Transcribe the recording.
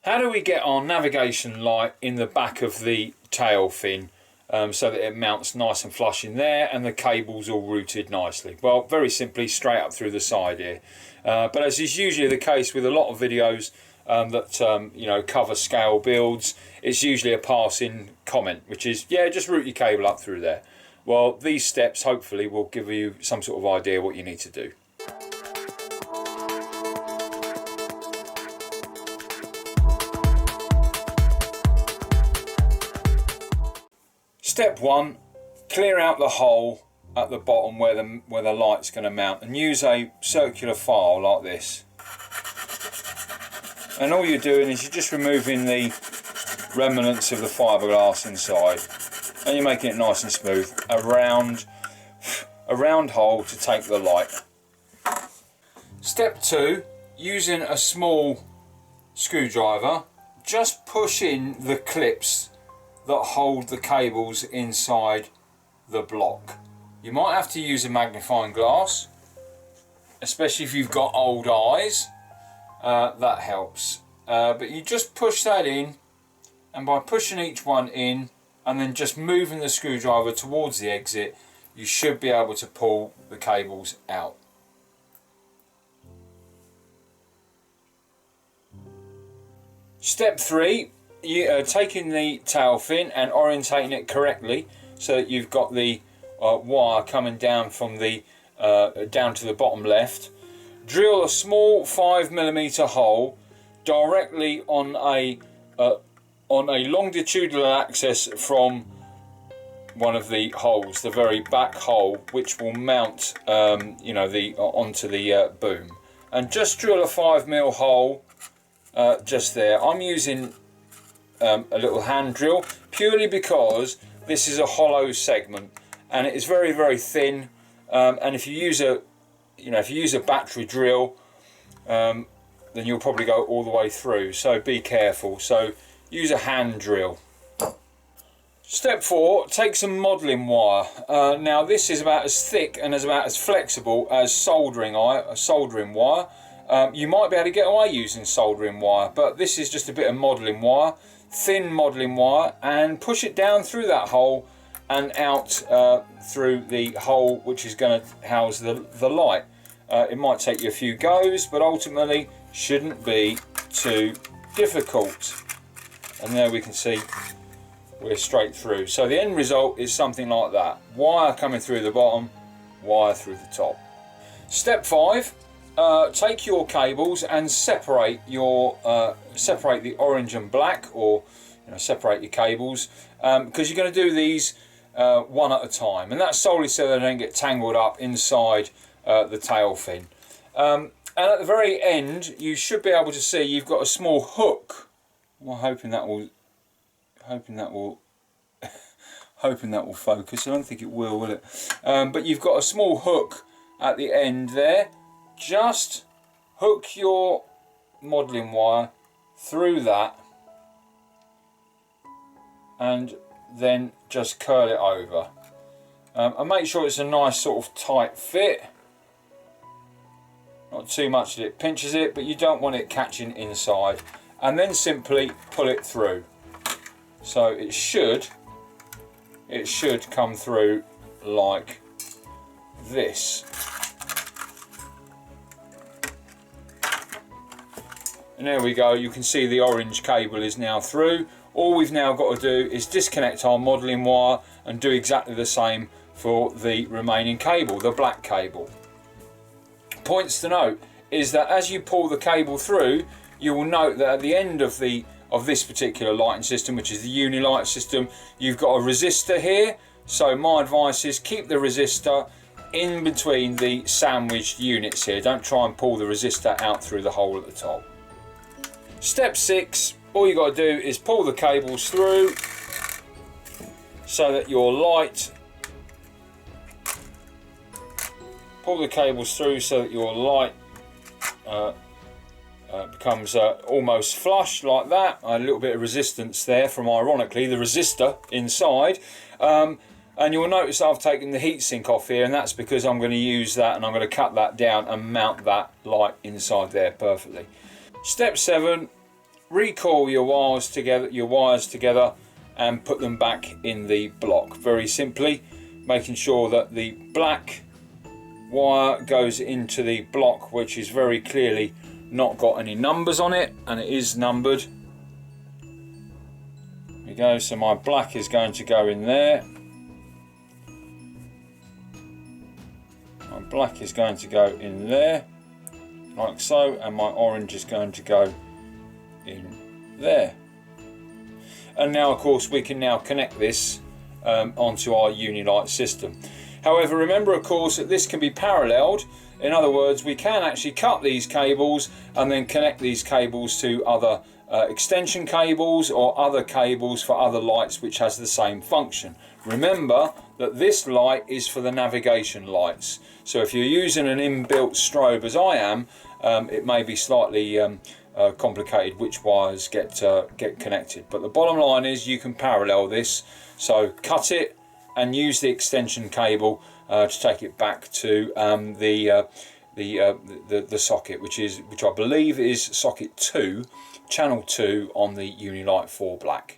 How do we get our navigation light in the back of the tail fin so that it mounts nice and flush in there and the cable's all routed nicely? Well, very simply, straight up through the side here. But as is usually the case with a lot of videos that you know, cover scale builds, it's usually a passing comment, which is, yeah, just route your cable up through there. Well, these steps hopefully will give you some sort of idea what you need to do. Step 1, clear out the hole at the bottom where the light's going to mount, and use a circular file like this. And all you're doing is you're just removing the remnants of the fiberglass inside, and you're making it nice and smooth. A round hole to take the light. Step 2, using a small screwdriver, just push in the clips that hold the cables inside the block. You might have to use a magnifying glass, especially if you've got old eyes. That helps. But you just push that in, and by pushing each one in and then just moving the screwdriver towards the exit, you should be able to pull the cables out. Step 3, you are taking the tail fin and orientating it correctly so that you've got the wire coming down from the down to the bottom left. Drill a small 5mm hole directly on a longitudinal axis from one of the holes, the very back hole, which will mount you know, onto the boom, and just drill a 5mm hole just there. I'm using a little hand drill purely because this is a hollow segment and it is very, very thin, and if you use a battery drill, then you'll probably go all the way through, so be careful. So use a hand drill. Step 4, take some modelling wire. Now this is about as thick and about as flexible as soldering wire. You might be able to get away using soldering wire, but this is just a bit of modelling wire, thin modelling wire, and push it down through that hole and out through the hole which is going to house the light. It might take you a few goes, but ultimately shouldn't be too difficult. And there we can see we're straight through. So the end result is something like that. Wire coming through the bottom, wire through the top. Step 5, take your cables and separate the orange and black, or separate your cables, because you're going to do these one at a time, and that's solely so they don't get tangled up inside the tail fin. And at the very end you should be able to see you've got a small hook. Well, hoping that will focus. I don't think it will it? But you've got a small hook at the end there. Just hook your modelling wire through that and then just curl it over, and make sure it's a nice sort of tight fit, not too much that it pinches it, but you don't want it catching inside, and then simply pull it through. So it should come through like this. And there we go, you can see the orange cable is now through. All we've now got to do is disconnect our modelling wire and do exactly the same for the remaining cable, the black cable. Points to note is that as you pull the cable through, you will note that at the end of this particular lighting system, which is the Unilight system, you've got a resistor here. So my advice is keep the resistor in between the sandwiched units here. Don't try and pull the resistor out through the hole at the top. Step 6, all you got to do is pull the cables through so that your light, becomes almost flush like that. A little bit of resistance there from, ironically, the resistor inside. And you'll notice I've taken the heatsink off here, and that's because I'm going to use that, and I'm going to cut that down and mount that light inside there perfectly. Step 7, recoil your wires together and put them back in the block, very simply, making sure that the black wire goes into the block, which is very clearly not got any numbers on it, and it is numbered. There we go, so my black is going to go in there. My black is going to go in there, like so, and my orange is going to go in there. And now, of course, we can now connect this onto our Unilight system. However, remember, of course, that this can be paralleled. In other words, we can actually cut these cables and then connect these cables to other extension cables or other cables for other lights which has the same function. Remember that this light is for the navigation lights. So if you're using an inbuilt strobe as I am, it may be slightly complicated which wires get connected. But the bottom line is you can parallel this. So cut it and use the extension cable to take it back to the socket, which I believe is socket 2, channel 2 on the Unilight 4 Black.